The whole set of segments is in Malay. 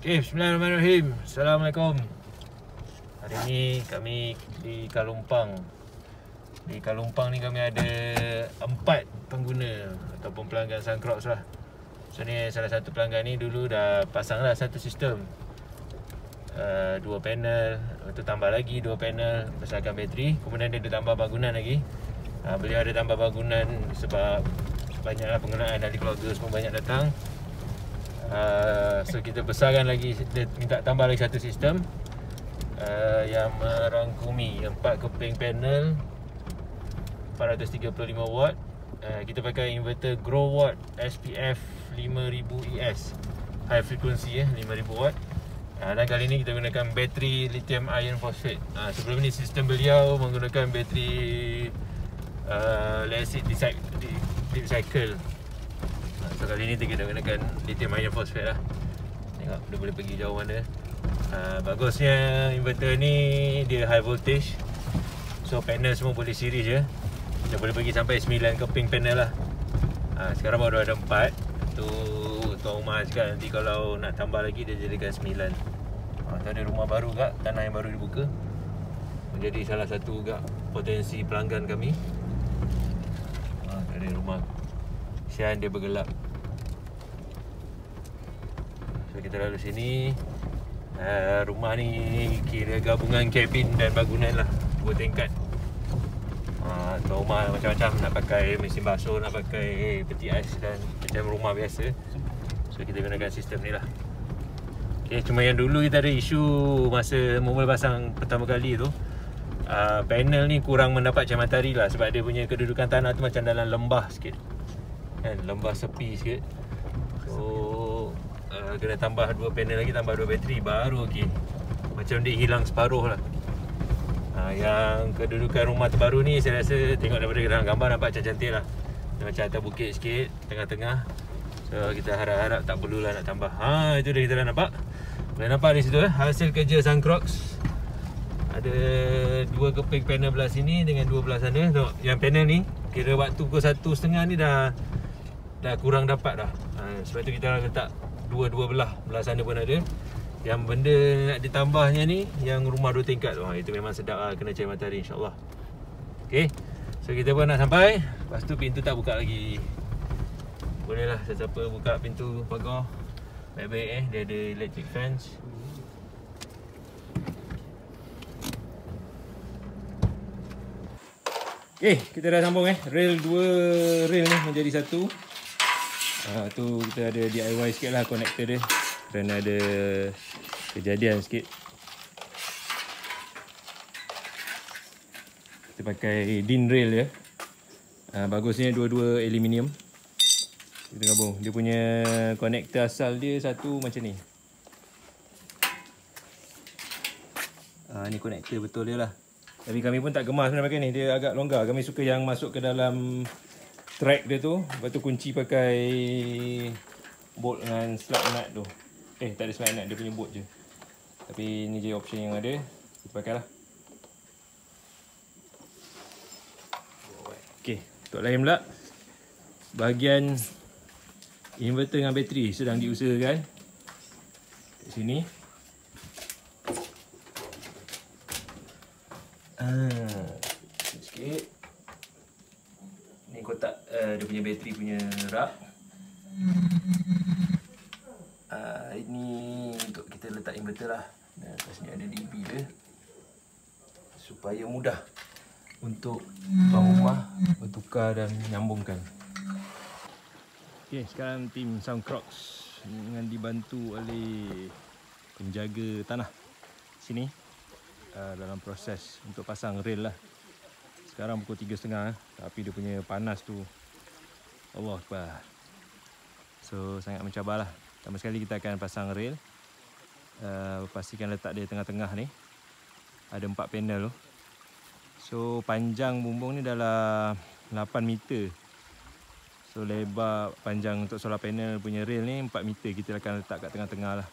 Okay, bismillahirrahmanirrahim. Assalamualaikum. Hari ni kami di Kalumpang. Di Kalumpang ni kami ada 4 pengguna ataupun pelanggan Suncrocs lah. So ni salah satu pelanggan ni dulu dah pasang lah satu sistem, 2 panel, lepas tu tambah lagi 2 panel besarkan bateri. Kemudian dia ada tambah bangunan lagi. Beliau ada tambah bangunan sebab banyaklah penggunaan ahli keluarga semua banyak datang. So kita besarkan lagi, dia minta tambah lagi satu sistem yang merangkumi 4 keping panel 435 watt. Kita pakai inverter Growatt SPF 5000 ES, high frequency 5000 watt. Dan kali ni kita gunakan bateri lithium iron phosphate. Sebelum ni sistem beliau menggunakan bateri lead acid deep cycle. So kali ni kita gunakan lithium iron phosphate lah. Tengok dia boleh pergi jauh mana. Bagusnya inverter ni dia high voltage, so panel semua boleh series je. Dia boleh pergi sampai 9 keping panel lah. Sekarang baru ada 4. Tu tuan rumah cakap nanti kalau nak tambah lagi dia jadikan 9. Tu ada rumah baru kat, tanah yang baru dibuka, menjadi salah satu kat potensi pelanggan kami. Ada rumah sian dia bergelap. So kita lalu sini. Rumah ni kira gabungan kabin dan bangunan lah, 2 tingkat. Tuan rumah macam-macam, nak pakai mesin basuh, nak pakai peti ais dan macam rumah biasa. So kita gunakan sistem ni lah. Okay, cuma yang dulu kita ada isu masa mula pasang pertama kali tu, panel ni kurang mendapat cahaya matahari lah, sebab dia punya kedudukan tanah tu macam dalam lembah sikit kan, lembah sepi sikit. So kena tambah 2 panel lagi, tambah 2 bateri baru okey. Macam dia hilang separuh lah. Yang kedudukan rumah terbaru ni saya rasa tengok daripada dalam gambar nampak macam cantik lah. Dia macam atas bukit sikit, tengah-tengah. So kita harap-harap tak perlulah nak tambah. Itu dah kita dah nampak. Boleh nampak di situ hasil kerja Suncrocs. Ada 2 keping panel belah sini dengan 2 belah sana. Tengok yang panel ni kira waktu pukul 1.30 ni dah kurang dapat dah. Sebab tu kita letak dua belah sana pun ada. Yang benda nak ditambahnya ni yang rumah 2 tingkat tu. Itu memang sedap lah, kena cahaya matahari insyaAllah. Okay, so kita pun nak sampai. Lepas tu pintu tak buka lagi. Boleh lah sesiapa buka pintu pagar baik-baik dia ada electric fence. Okay, kita dah sambung rail 2 rail ni menjadi satu. Tu kita ada DIY sikit lah connector dia, kerana ada kejadian sikit. Kita pakai DIN rail je. Bagusnya dua-dua aluminium. Kita gabung. Dia punya konektor asal dia satu macam ni. Ni konektor betul dia lah. Tapi kami pun tak gemar sebenarnya pakai ni. Dia agak longgar. Kami suka yang masuk ke dalam track dia tu. Lepas tu kunci pakai bolt dengan slide nut tu. Tak ada slide nut, dia punya bolt je. Tapi ni je option yang ada. Kita pakai lah. Okay, untuk lain pula, bahagian inverter dengan bateri sedang diusahakan. Kat sini. Sikit. Ni kotak dia punya bateri punya rak. Ini untuk kita letak inverter lah. Dan atas ni ada DB dia, supaya mudah untuk tuan rumah bertukar dan menyambungkan. Okay, sekarang tim Suncrocs dengan dibantu oleh penjaga tanah sini dalam proses untuk pasang rail lah. Sekarang pukul 3.30 tapi dia punya panas tu Allah Akbar. So sangat mencabar lah. Pertama sekali kita akan pasang rail. Pastikan letak dia tengah-tengah ni. Ada 4 panel tu. So panjang bumbung ni dalam 8 meter. So lebar panjang untuk solar panel punya rail ni 4 meter. Kita akan letak kat tengah-tengah lah.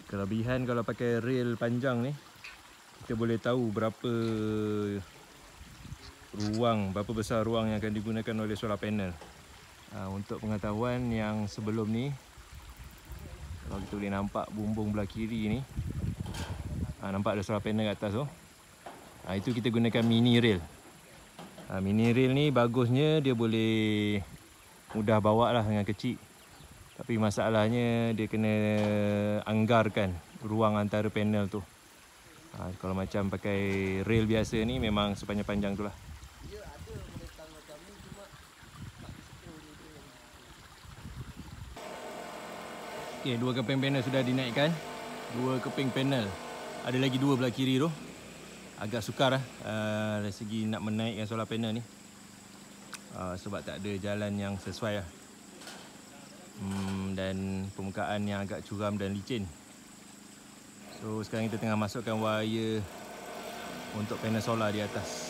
Kelebihan kalau pakai rail panjang ni, kita boleh tahu berapa berapa besar ruang yang akan digunakan oleh solar panel. Untuk pengetahuan yang sebelum ni, kalau kita boleh nampak bumbung belah kiri ni, nampak ada solar panel kat atas tu. Itu kita gunakan mini rail. Mini rail ni bagusnya dia boleh mudah bawa lah dengan kecil. Tapi masalahnya dia kena anggarkan ruang antara panel tu. Kalau macam pakai rail biasa ni memang sepanjang-panjang tu lah. Okay, 2 keping panel sudah dinaikkan. 2 keping panel. Ada lagi 2 belah kiri tu. Agak sukar dari segi nak menaikkan solar panel ni. Sebab tak ada jalan yang sesuai lah. Dan permukaan yang agak curam dan licin. So sekarang kita tengah masukkan wire untuk panel solar di atas.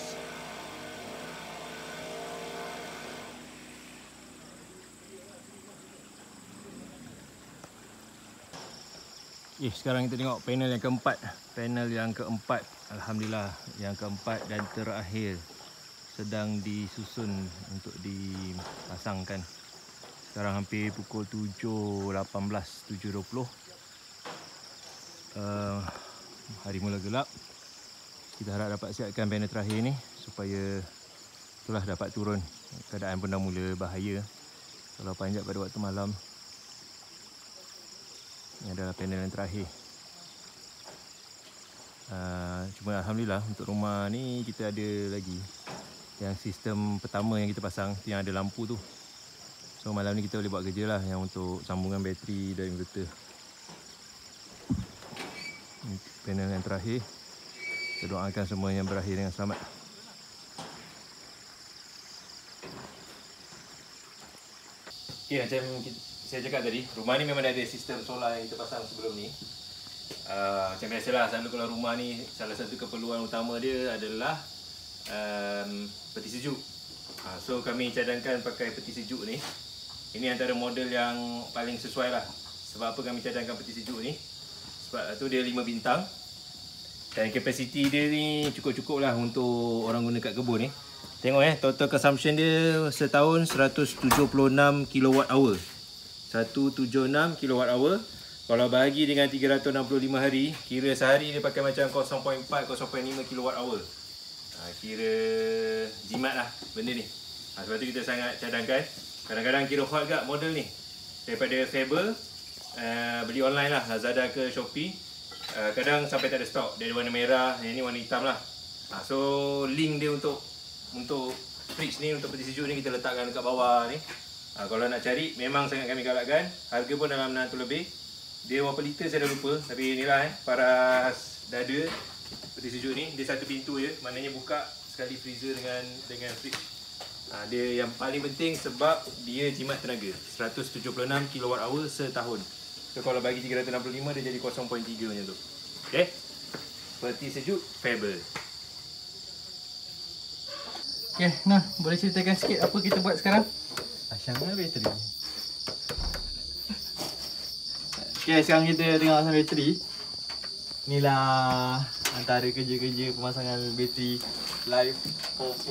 Sekarang kita tengok panel yang keempat. Panel yang keempat, alhamdulillah, yang keempat dan terakhir sedang disusun untuk dipasangkan. Sekarang hampir pukul 7.18, 7.20. Hari mula gelap. Kita harap dapat siapkan panel terakhir ni supaya itulah dapat turun. Keadaan pun dah mula bahaya kalau panjat pada waktu malam. Ini adalah panel yang terakhir. Cuma alhamdulillah untuk rumah ni kita ada lagi yang sistem pertama yang kita pasang, yang ada lampu tu. So malam ni kita boleh buat kerja lah yang untuk sambungan bateri dan inverter. Ini panel yang terakhir. Kita doakan semuanya berakhir dengan selamat. Okay, macam saya cakap tadi, rumah ni memang ada sistem solar yang kita pasang sebelum ni. Macam biasalah, selalu kalau rumah ni salah satu keperluan utama dia adalah peti sejuk. So kami cadangkan pakai peti sejuk ni. Ini antara model yang paling sesuai lah. Sebab apa kami cadangkan peti sejuk ni? Sebab tu dia 5 bintang. Dan kapasiti dia ni cukup-cukup lah untuk orang guna kat kebun ni. Tengok total consumption dia setahun 176 kWh. 176 kWh. Kalau bahagi dengan 365 hari, kira sehari dia pakai macam 0.4, 0.5 kWh. Kira jimat lah benda ni. Sebab tu kita sangat cadangkan. Kadang-kadang kira hot kat model ni. Daripada Faber, beli online lah, Lazada ke Shopee. Kadang sampai tak ada stok. Dia ada warna merah, yang ni warna hitam lah. So link dia untuk fridge ni, untuk peti sejuk ni kita letakkan dekat bawah ni. Kalau nak cari memang sangat kami galakkan. Harga pun dalam 600 lebih. Dia berapa liter saya dah lupa. Tapi inilah paras dada peti sejuk ni. Dia satu pintu je. Maknanya buka sekali freezer dengan fridge. Dia yang paling penting sebab dia jimat tenaga 176 kWh setahun. So kalau bagi 365 dia jadi 0.3 macam tu. Okay, peti sejuk Faber. Okay, nah, boleh ceritakan sikit apa kita buat sekarang? Asyanglah bateri. Okay, sekarang kita tengok pasang bateri. Inilah antara kerja-kerja pemasangan bateri Li44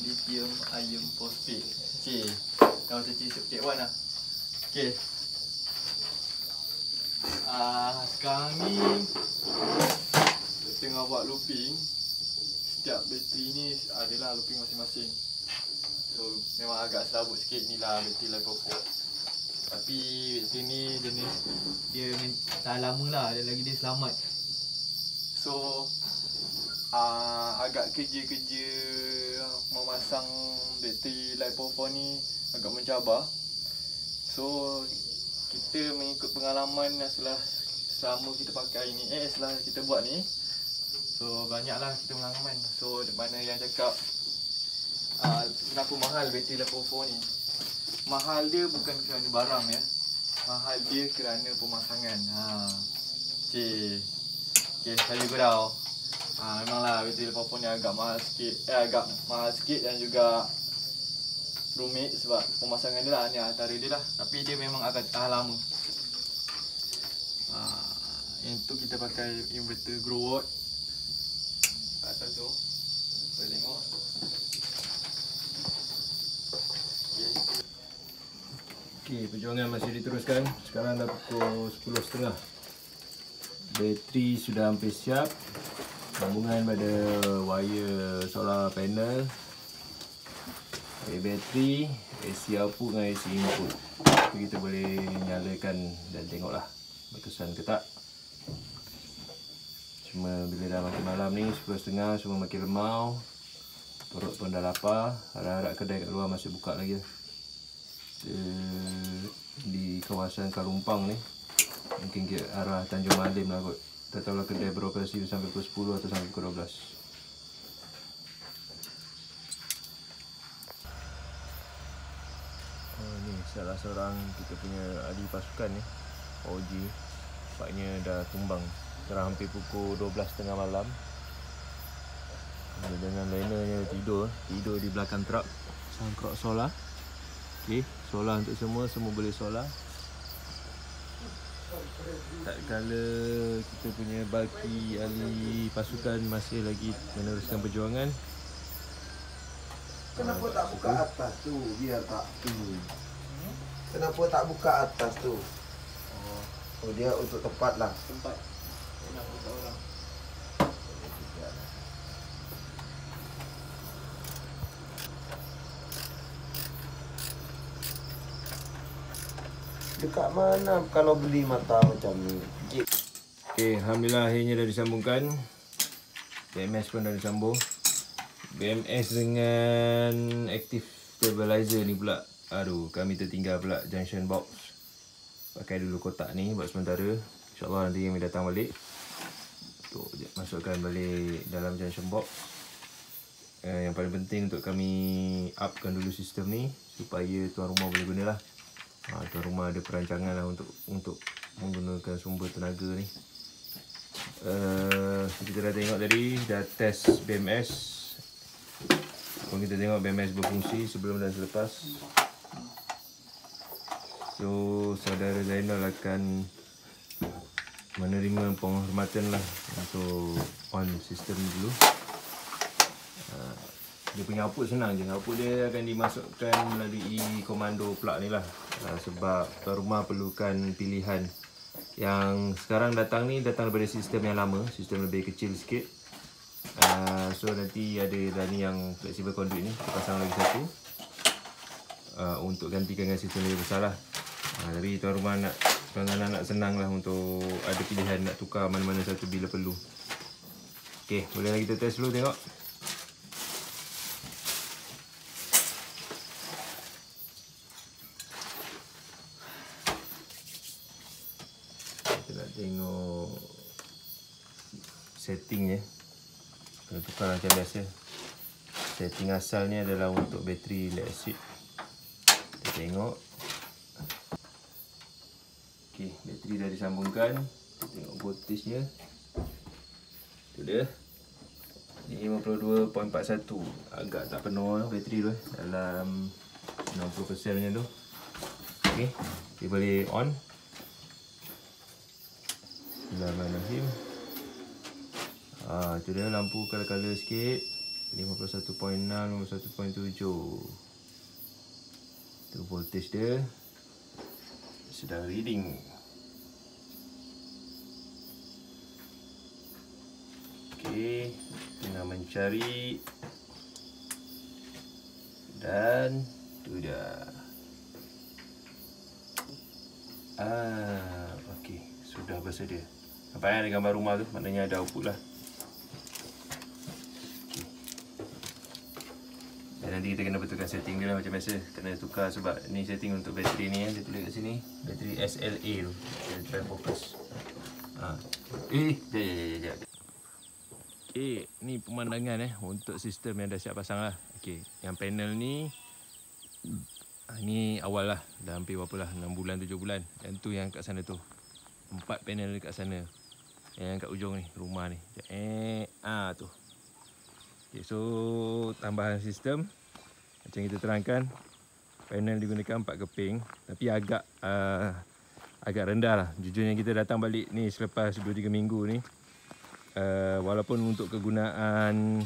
lithium ion phosphate. Okay, dah macam chip K1 lah. Okay, sekarang ni tengah buat looping. Setiap bateri ni adalah looping masing-masing. So memang agak serabut sikit. Inilah bateri Li44. Tapi bateri ni jenis dia tahan lama lah, dan lagi dia selamat. So agak kerja-kerja memasang bateri Li44 ni agak mencabar. So kita mengikut pengalaman selama kita pakai ni, setelah kita buat ni, so banyaklah kita pengalaman. So mana yang cakap kenapa mahal bateri Li44 ni? Mahal dia bukan kerana barang ya. Mahal dia kerana pemasangan. Okay, saya juga tahu. Memanglah bateri Li44 ni agak mahal sikit dan juga rumit sebab pemasangan dia lah, ni antara dia lah. Tapi dia memang akan tahan lama. Yang tu kita pakai inverter grow watt kat atas tu. Boleh tengok. Okey, perjuangan masih diteruskan. Sekarang dah pukul 10.30. Bateri sudah hampir siap. Sambungan pada wire solar panel. Bateri, AC output dengan AC input. Jadi kita boleh nyalakan dan tengoklah berkesan ke tak. Cuma bila dah makin malam ni 10.30 semua makin lemau. Perut pun dah lapar. Harap-harap kedai kat luar masih buka lagi. Di kawasan Kalumpang ni mungkin ke arah Tanjung Malim lah kot. Tak tahu lah kedai beroperasi sampai pukul 10 atau sampai pukul 12. Ni salah seorang kita punya ahli pasukan ni, OG. Nampaknya dah tumbang. Sekarang hampir pukul 12.30 malam. Dengan linernya tidur di belakang truk. Sangkrok solar. Okey, solar untuk semua boleh solar. Tak kala kita punya baki ahli pasukan masih lagi meneruskan perjuangan. Kenapa tak buka atas tu biar tak Kenapa tak buka atas tu? Oh dia untuk tempat lah. Tempat nak buka orang. Dekat mana kalau beli mata macam ni? Okey, alhamdulillah akhirnya dah disambungkan. BMS pun dah disambung. BMS dengan active stabilizer ni pula. Aduh, kami tertinggal pula junction box. Pakai dulu kotak ni buat sementara. InsyaAllah nanti kami datang balik. Untuk masukkan balik dalam junction box. Yang paling penting untuk kami upkan dulu sistem ni supaya tuan rumah boleh gunalah. Tuan rumah ada perancangan lah untuk menggunakan sumber tenaga ni. Kita dah tengok tadi, dah test BMS. Kita tengok BMS berfungsi sebelum dan selepas. So saudara Zainal akan menerima penghormatan lah untuk on sistem dulu. Dia punya output senang je. Output dia akan dimasukkan melalui komando plug ni lah. Sebab tuan rumah perlukan pilihan. Yang sekarang datang daripada sistem yang lama. Sistem lebih kecil sikit. So nanti ada ni yang flexible conduit ni. Kita pasang lagi satu. Untuk gantikan dengan sistem lebih besar lah. Tapi tuan rumah nak senang lah untuk ada pilihan nak tukar mana-mana satu bila perlu. Okay, bolehlah kita test dulu tengok. Tengok setting kena tukar macam biasa. Setting asalnya adalah untuk bateri lead acid. Kita tengok. Okey, bateri dah disambungkan. Kita tengok voltage nya. Itu dia. Ni 52.41. Agak tak penuh bateri tu dalam 60% macam tu. Okey, kita boleh on. Bismillahirrahmanirrahim. Itu dia lampu color-color sikit. 51.6, 51.7. Itu voltage dia. Sedang reading. Okey, tengah mencari. Dan itu dia. Okey, sudah bersedia. Nampak ada gambar rumah tu, maknanya ada output lah. Okay. Dan nanti kita kena betulkan setting dia lah macam biasa. Kena tukar sebab ni setting untuk bateri ni dia tulis kat sini. Bateri SLA tu. Kita try fokus. Sekejap. Okay, ni pemandangan untuk sistem yang dah siap pasang lah. Okay, yang panel ni ni awal lah. Dah hampir berapa lah, 6 bulan, 7 bulan. Yang tu yang kat sana tu. 4 panel dekat sana. Yang kat ujung ni, rumah ni. Tu. Okay, so tambahan sistem macam kita terangkan, panel digunakan 4 keping, tapi agak rendah lah. Jujurnya kita datang balik ni selepas 2-3 minggu ni. Walaupun untuk kegunaan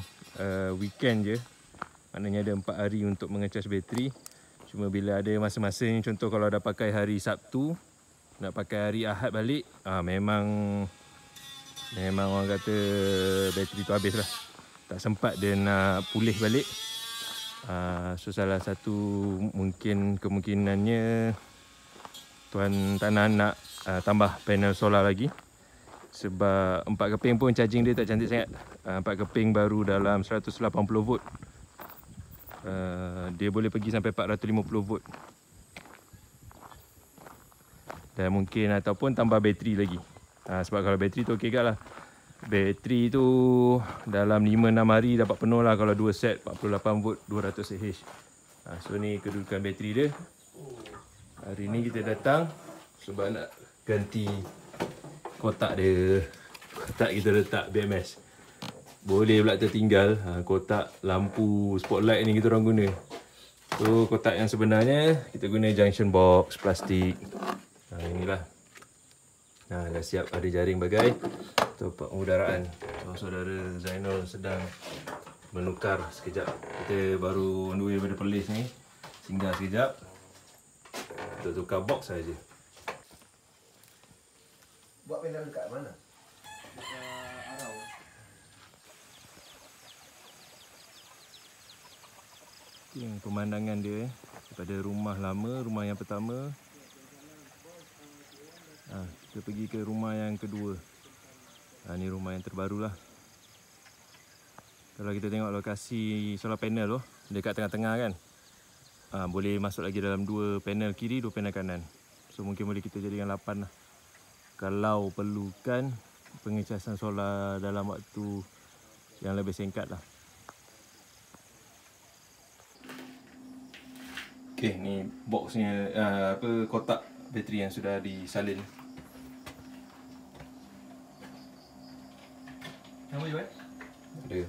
weekend je, maknanya ada 4 hari untuk mengecas bateri. Cuma bila ada masa-masa ni, contoh kalau dah pakai hari Sabtu, nak pakai hari Ahad balik, memang orang kata bateri tu habis lah. Tak sempat dia nak pulih balik. So salah satu mungkin kemungkinannya tuan tanah nak tambah panel solar lagi. Sebab 4 keping pun charging dia tak cantik sangat. 4 keping baru dalam 180 volt. Dia boleh pergi sampai 450 volt. Dan mungkin ataupun tambah bateri lagi. Sebab kalau bateri tu okey kat lah. Bateri tu dalam 5-6 hari dapat penuh lah kalau 2 set 48 volt 200 Ah. So ni kedudukan bateri dia. Hari ni kita datang sebab nak ganti kotak dia. Kotak kita letak BMS. Boleh pula tertinggal kotak lampu spotlight ni kita orang guna. So kotak yang sebenarnya kita guna junction box plastik. Inilah. Dah siap ada jaring bagai untuk pengudaraan. Saudara Zainul sedang menukar sekejap. Kita baru on the way daripada Perlis ni. Singgah sekejap untuk tukar box saja. Buat panel dekat mana? Arau. Yang pemandangan dia daripada rumah lama, rumah yang pertama. Kita pergi ke rumah yang kedua. Ni rumah yang terbaru lah. Kalau kita tengok lokasi solar panel tu dekat tengah-tengah kan, boleh masuk lagi dalam 2 panel kiri, 2 panel kanan. So mungkin boleh kita jadikan 8 lah. Kalau perlukan pengecasan solar dalam waktu yang lebih singkat lah. Okay, ni boxnya, kotak bateri yang sudah disalin. Nama you Ada